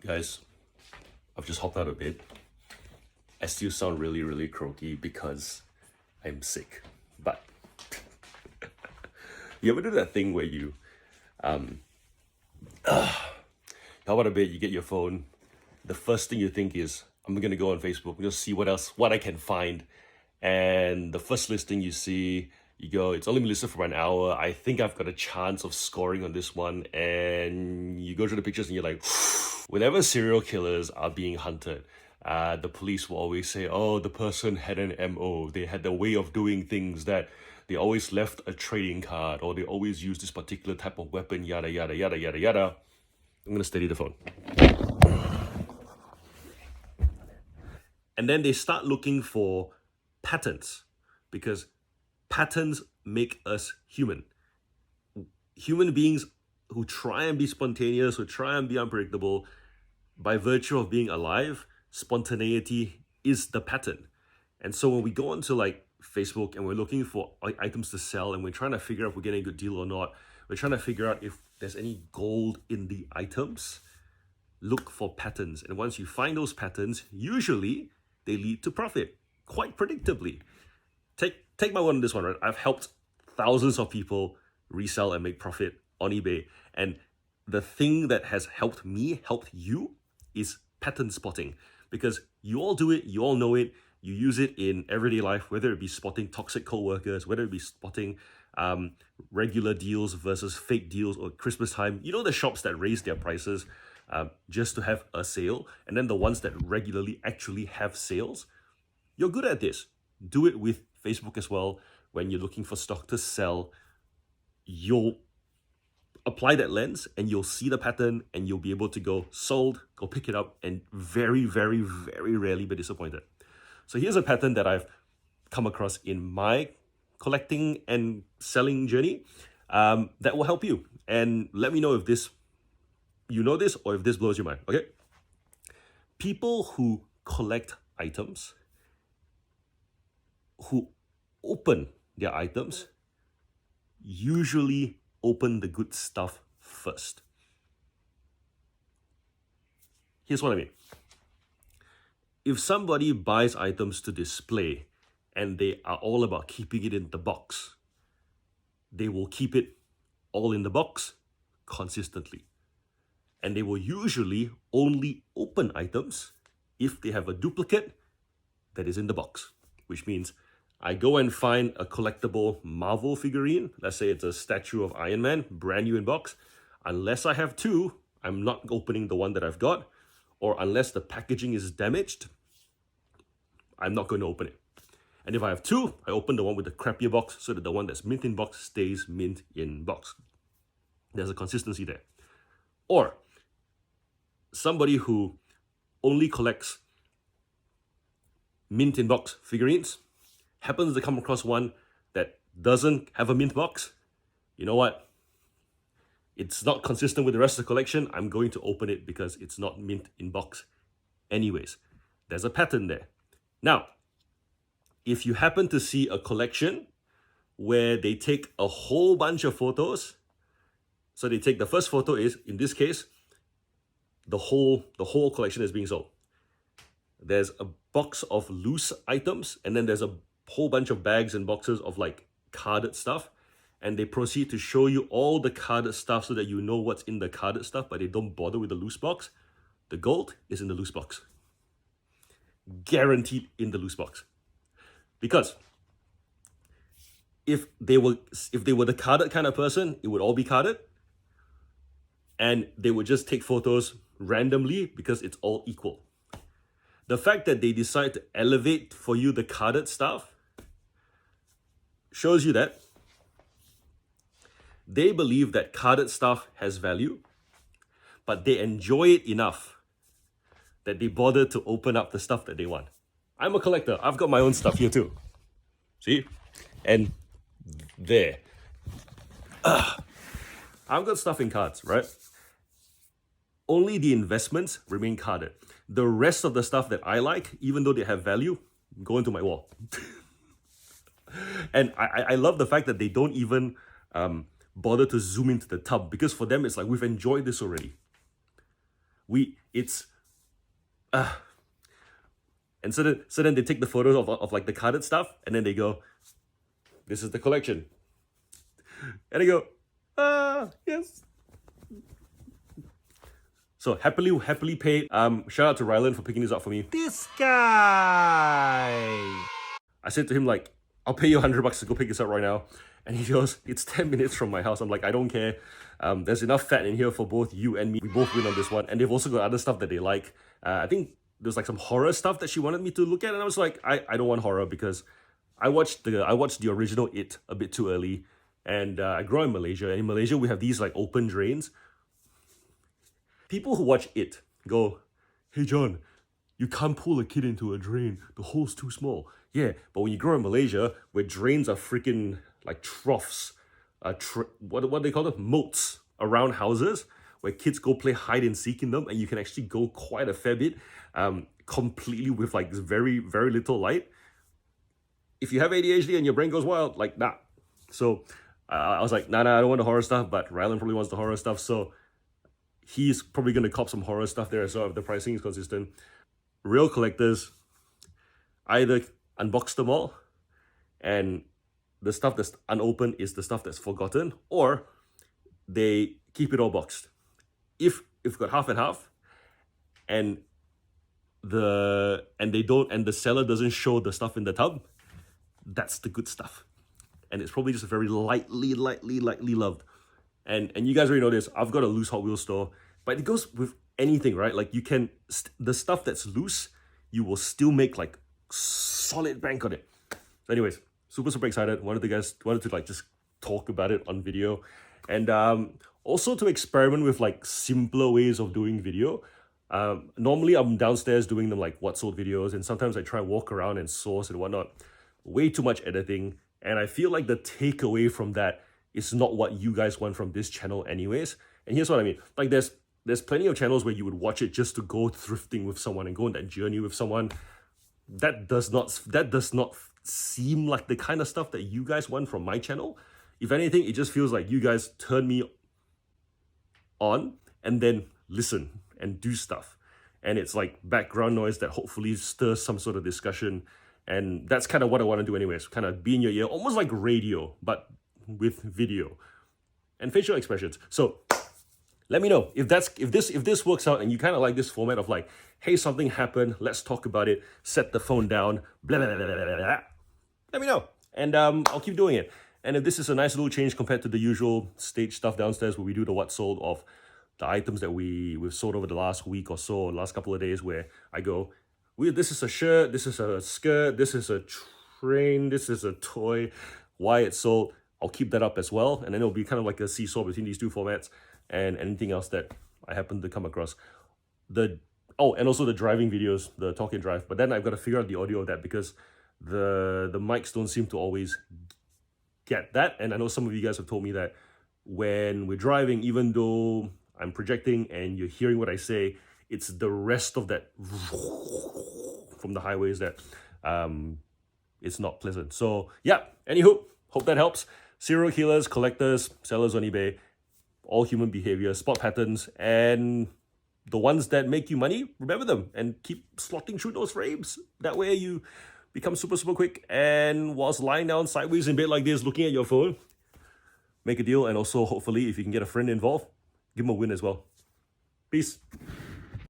Guys, I've just hopped out of bed. I still sound really, really croaky because I'm sick. But you ever do that thing where you hop out of bed, you get your phone, the first thing you think is, I'm gonna go on Facebook, just see what I can find. And the first listing you see, you go, it's only been listed for an hour. I think I've got a chance of scoring on this one. And you go through the pictures and you're like, whenever serial killers are being hunted, the police will always say, oh, the person had an MO. They had a way of doing things that they always left a trading card, or they always use this particular type of weapon, yada, yada, yada, yada, yada. I'm gonna steady the phone. And then they start looking for patterns, because patterns make us human. Human beings who try and be spontaneous, who try and be unpredictable, by virtue of being alive, spontaneity is the pattern. And so when we go onto like Facebook and we're looking for items to sell and we're trying to figure out if we're getting a good deal or not, we're trying to figure out if there's any gold in the items, look for patterns. And once you find those patterns, usually they lead to profit, quite predictably. Take my word on this one, right? I've helped thousands of people resell and make profit on eBay. And the thing that has helped me, helped you, is pattern spotting. Because you all do it, you all know it, you use it in everyday life, whether it be spotting toxic co-workers, whether it be spotting regular deals versus fake deals, or Christmas time. You know the shops that raise their prices just to have a sale, and then the ones that regularly actually have sales. You're good at this. Do it with Facebook as well. When you're looking for stock to sell, you'll apply that lens and you'll see the pattern and you'll be able to go sold, go pick it up, and very, very, very rarely be disappointed. So here's a pattern that I've come across in my collecting and selling journey that will help you. And let me know if you know this or if this blows your mind, okay? People who collect items, who open their items, usually open the good stuff first. Here's what I mean. If somebody buys items to display and they are all about keeping it in the box, they will keep it all in the box consistently. And they will usually only open items if they have a duplicate that is in the box, which means I go and find a collectible Marvel figurine. Let's say it's a statue of Iron Man, brand new in box. Unless I have two, I'm not opening the one that I've got. Or unless the packaging is damaged, I'm not going to open it. And if I have two, I open the one with the crappier box so that the one that's mint in box stays mint in box. There's a consistency there. Or somebody who only collects mint in box figurines, happens to come across one that doesn't have a mint box, you know what? It's not consistent with the rest of the collection. I'm going to open it because it's not mint in box anyways. There's a pattern there. Now, if you happen to see a collection where they take a whole bunch of photos, so they take the first photo is, in this case, the whole collection is being sold. There's a box of loose items, and then there's a whole bunch of bags and boxes of like carded stuff, and they proceed to show you all the carded stuff so that you know what's in the carded stuff, but they don't bother with the loose box. The gold is in the loose box. Guaranteed in the loose box. Because if they were the carded kind of person, it would all be carded, and they would just take photos randomly because it's all equal. The fact that they decide to elevate for you the carded stuff shows you that they believe that carded stuff has value, but they enjoy it enough that they bother to open up the stuff that they want. I'm a collector. I've got my own stuff here too. See? And there. I've got stuff in cards, right? Only the investments remain carded. The rest of the stuff that I like, even though they have value, go into my wall. And I love the fact that they don't even bother to zoom into the tub, because for them it's like, we've enjoyed this already. It's and so then they take the photos of like the carded stuff, and then they go, "This is the collection," and they go, yes. So happily paid. Shout out to Rylan for picking this up for me. This guy. I said to him, like, I'll pay you $100 to go pick this up right now. And he goes, it's 10 minutes from my house. I'm like, I don't care. There's enough fat in here for both you and me. We both win on this one. And they've also got other stuff that they like. I think there's like some horror stuff that she wanted me to look at. And I was like, I don't want horror because I watched the original It a bit too early. And I grew up in Malaysia. And in Malaysia, we have these like open drains. People who watch It go, hey John, you can't pull a kid into a drain. The hole's too small. Yeah, but when you grow in Malaysia, where drains are freaking like troughs, what do they call them? Moats around houses, where kids go play hide and seek in them, and you can actually go quite a fair bit, completely with like very, very little light. If you have ADHD and your brain goes wild, like nah. So I was like, nah, I don't want the horror stuff, but Rylan probably wants the horror stuff, so he's probably going to cop some horror stuff there as well if the pricing is consistent. Real collectors either unbox them all and the stuff that's unopened is the stuff that's forgotten, or they keep it all boxed. If got half and half and the seller doesn't show the stuff in the tub, that's the good stuff. And it's probably just very lightly loved. And you guys already know this. I've got a loose Hot Wheels store, but it goes with anything, right? Like you can, the stuff that's loose, you will still make like solid bank on it. So anyways, super excited. Wanted to like just talk about it on video, and also to experiment with like simpler ways of doing video. Normally I'm downstairs doing them like what sold videos, and sometimes I try walk around and source and whatnot. Way too much editing, and I feel like the takeaway from that is not what you guys want from this channel anyways. And here's what I mean. Like there's plenty of channels where you would watch it just to go thrifting with someone and go on that journey with someone. That does not seem like the kind of stuff that you guys want from my channel. If anything, it just feels like you guys turn me on and then listen and do stuff. And it's like background noise that hopefully stirs some sort of discussion. And that's kind of what I want to do anyways. Kind of be in your ear, almost like radio, but with video and facial expressions. So let me know if this works out and you kind of like this format of like, hey, something happened, let's talk about it, set the phone down, blah, blah, blah, blah, blah, blah. Let me know, and I'll keep doing it. And if this is a nice little change compared to the usual stage stuff downstairs where we do the what sold of the items that we've sold over the last week or so, last couple of days, where I go, this is a shirt, this is a skirt, this is a train, this is a toy, why it's sold. I'll keep that up as well, and then it'll be kind of like a seesaw between these two formats and anything else that I happen to come across. And also the driving videos, the talk and drive. But then I've got to figure out the audio of that because the mics don't seem to always get that. And I know some of you guys have told me that when we're driving, even though I'm projecting and you're hearing what I say, it's the rest of that from the highways that it's not pleasant. So yeah, anywho, hope that helps. Serial killers, collectors, sellers on eBay, all human behavior, spot patterns, and the ones that make you money, remember them and keep slotting through those frames. That way you become super quick, and whilst lying down sideways in bed like this, looking at your phone, make a deal. And also, hopefully, if you can get a friend involved, give them a win as well. Peace.